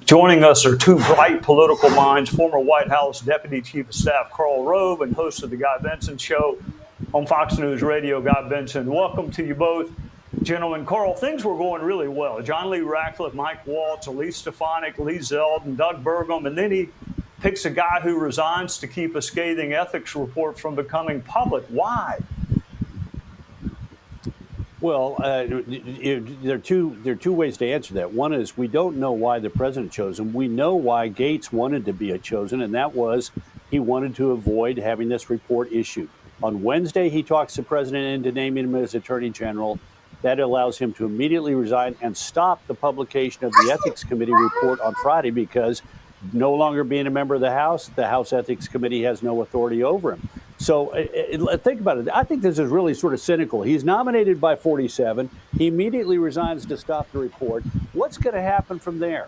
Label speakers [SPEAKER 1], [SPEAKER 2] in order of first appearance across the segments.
[SPEAKER 1] Joining us are two bright political minds, former White House Deputy Chief of Staff Karl Rove and host of the Guy Benson Show on Fox News Radio, Guy Benson. Welcome to you both. Gentlemen, Karl, things were going really well. John Lee Ratcliffe, Mike Waltz, Elise Stefanik, Lee Zeldin, Doug Burgum, and then he picks a guy who resigns to keep a scathing ethics report from becoming public. Why?
[SPEAKER 2] Well, there are two ways to answer that. One is we don't know why the president chose him. We know why Gaetz wanted to be chosen, and that was he wanted to avoid having this report issued. On Wednesday, he talks the president into naming him as Attorney General. That allows him to immediately resign and stop the publication of the Ethics Committee report on Friday because no longer being a member of the House Ethics Committee has no authority over him. So think about it. I think this is really sort of cynical. He's nominated by 47. He immediately resigns to stop the report. What's going to happen from there?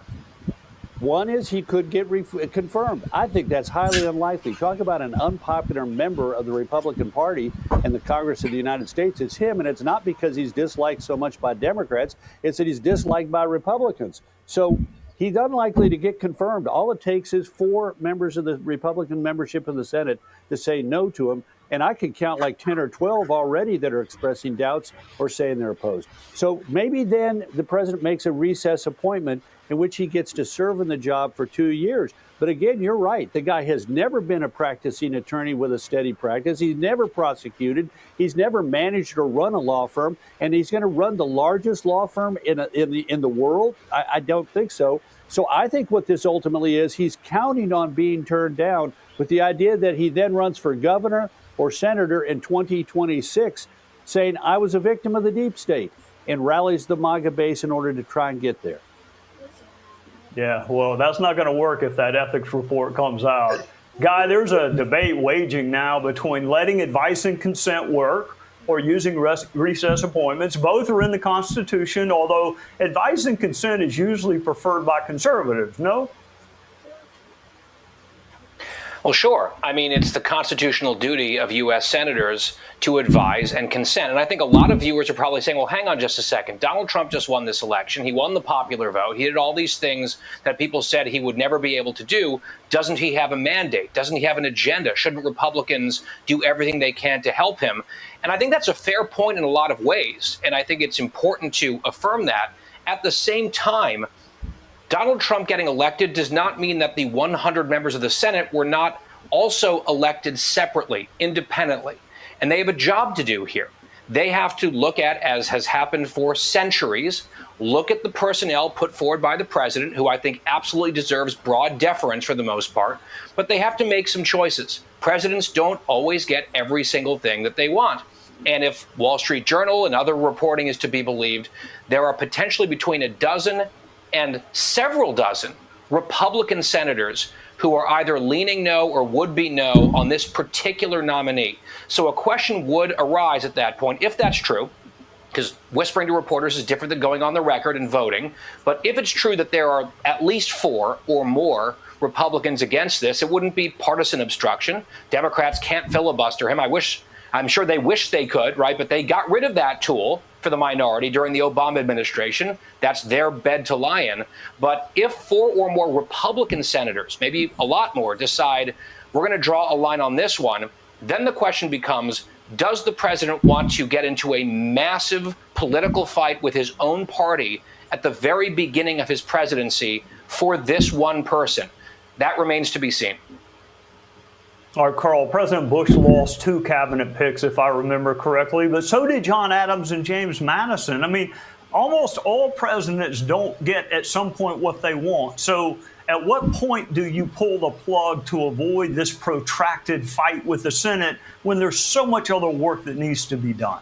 [SPEAKER 2] One is he could get confirmed. I think that's highly unlikely. Talk about an unpopular member of the Republican Party and the Congress of the United States. It's him, and it's not because he's disliked so much by Democrats. It's that he's disliked by Republicans. So he's unlikely to get confirmed. All it takes is 4 members of the Republican membership of the Senate to say no to him. And I could count like 10 or 12 already that are expressing doubts or saying they're opposed. So maybe then the president makes a recess appointment in which he gets to serve in the job for 2 years. But again, you're right. The guy has never been a practicing attorney with a steady practice. He's never prosecuted. He's never managed or run a law firm. And he's going to run the largest law firm in the world? I don't think so. So I think what this ultimately is, he's counting on being turned down with the idea that he then runs for governor or senator in 2026, saying, I was a victim of the deep state, and rallies the MAGA base in order to try and get there.
[SPEAKER 1] Yeah, well, that's not going to work if that ethics report comes out. Guy, there's a debate waging now between letting advice and consent work or using recess appointments. Both are in the Constitution, although advice and consent is usually preferred by conservatives, no?
[SPEAKER 3] Well, sure. I mean, it's the constitutional duty of U.S. senators to advise and consent. And I think a lot of viewers are probably saying, well, hang on just a second. Donald Trump just won this election. He won the popular vote. He did all these things that people said he would never be able to do. Doesn't he have a mandate? Doesn't he have an agenda? Shouldn't Republicans do everything they can to help him? And I think that's a fair point in a lot of ways. And I think it's important to affirm that. At the same time, Donald Trump getting elected does not mean that the 100 members of the Senate were not also elected separately, independently. And they have a job to do here. They have to look at, as has happened for centuries, look at the personnel put forward by the president, who I think absolutely deserves broad deference for the most part, but they have to make some choices. Presidents don't always get every single thing that they want. And if Wall Street Journal and other reporting is to be believed, there are potentially between a dozen and several dozen Republican senators who are either leaning no or would be no on this particular nominee. So a question would arise at that point, if that's true, because whispering to reporters is different than going on the record and voting. But if it's true that there are at least 4 or more Republicans against this, it wouldn't be partisan obstruction. Democrats can't filibuster him. I'm sure they wish they could, right? But they got rid of that tool for the minority during the Obama administration. That's their bed to lie in. But if 4 or more Republican senators, maybe a lot more, decide we're going to draw a line on this one, then the question becomes, does the president want to get into a massive political fight with his own party at the very beginning of his presidency for this one person? That remains to be seen.
[SPEAKER 1] All right, Karl, President Bush lost 2 cabinet picks, if I remember correctly, but so did John Adams and James Madison. I mean, almost all presidents don't get at some point what they want. So at what point do you pull the plug to avoid this protracted fight with the Senate when there's so much other work that needs to be done?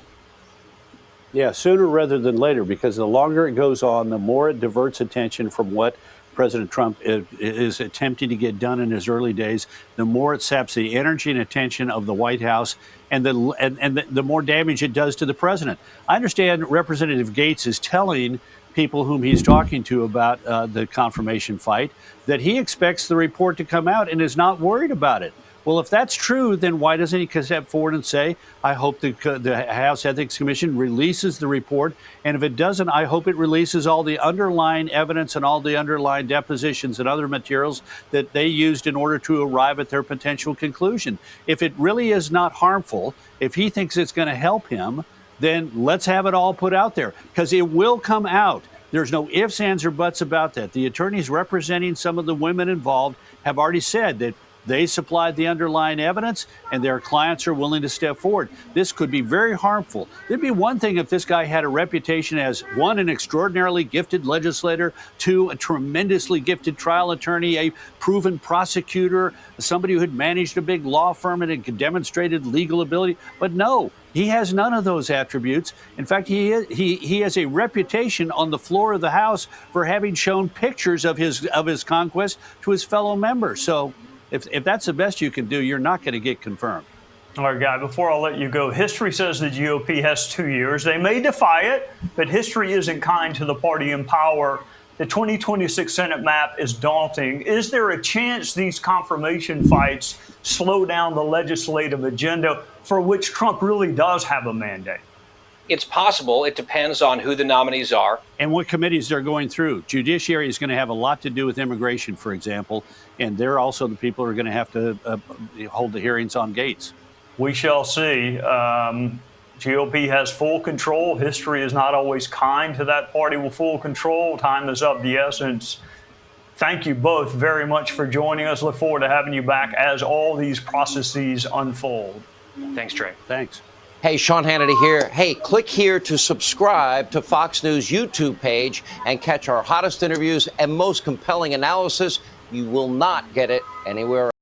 [SPEAKER 2] Yeah, sooner rather than later, because the longer it goes on, the more it diverts attention from what President Trump is attempting to get done in his early days, the more it saps the energy and attention of the White House, and the more damage it does to the president. I understand Representative Gaetz is telling people whom he's talking to about the confirmation fight that he expects the report to come out and is not worried about it. Well, if that's true, then why doesn't he step forward and say, I hope the House Ethics Commission releases the report? And if it doesn't, I hope it releases all the underlying evidence and all the underlying depositions and other materials that they used in order to arrive at their potential conclusion. If it really is not harmful, if he thinks it's going to help him, then let's have it all put out there, because it will come out. There's no ifs, ands, or buts about that. The attorneys representing some of the women involved have already said that they supplied the underlying evidence and their clients are willing to step forward. This could be very harmful. It'd be one thing if this guy had a reputation as, one, an extraordinarily gifted legislator, two, a tremendously gifted trial attorney, a proven prosecutor, somebody who had managed a big law firm and had demonstrated legal ability. But no, he has none of those attributes. In fact, he has a reputation on the floor of the House for having shown pictures of his conquest to his fellow members. So if that's the best you can do, you're not going to get confirmed.
[SPEAKER 1] All right, Guy, before I let you go, history says the GOP has 2 years. They may defy it, but history isn't kind to the party in power. The 2026 Senate map is daunting. Is there a chance these confirmation fights slow down the legislative agenda for which Trump really does have a mandate?
[SPEAKER 3] It's possible. It depends on who the nominees are.
[SPEAKER 2] And what committees they're going through. Judiciary is going to have a lot to do with immigration, for example, and they're also the people who are going to have to hold the hearings on Gaetz.
[SPEAKER 1] We shall see. GOP has full control. History is not always kind to that party with full control. Time is of the essence. Thank you both very much for joining us. Look forward to having you back as all these processes unfold.
[SPEAKER 3] Thanks, Trey.
[SPEAKER 2] Thanks.
[SPEAKER 4] Hey, Sean Hannity here. Hey, click here to subscribe to Fox News YouTube page and catch our hottest interviews and most compelling analysis. You will not get it anywhere else.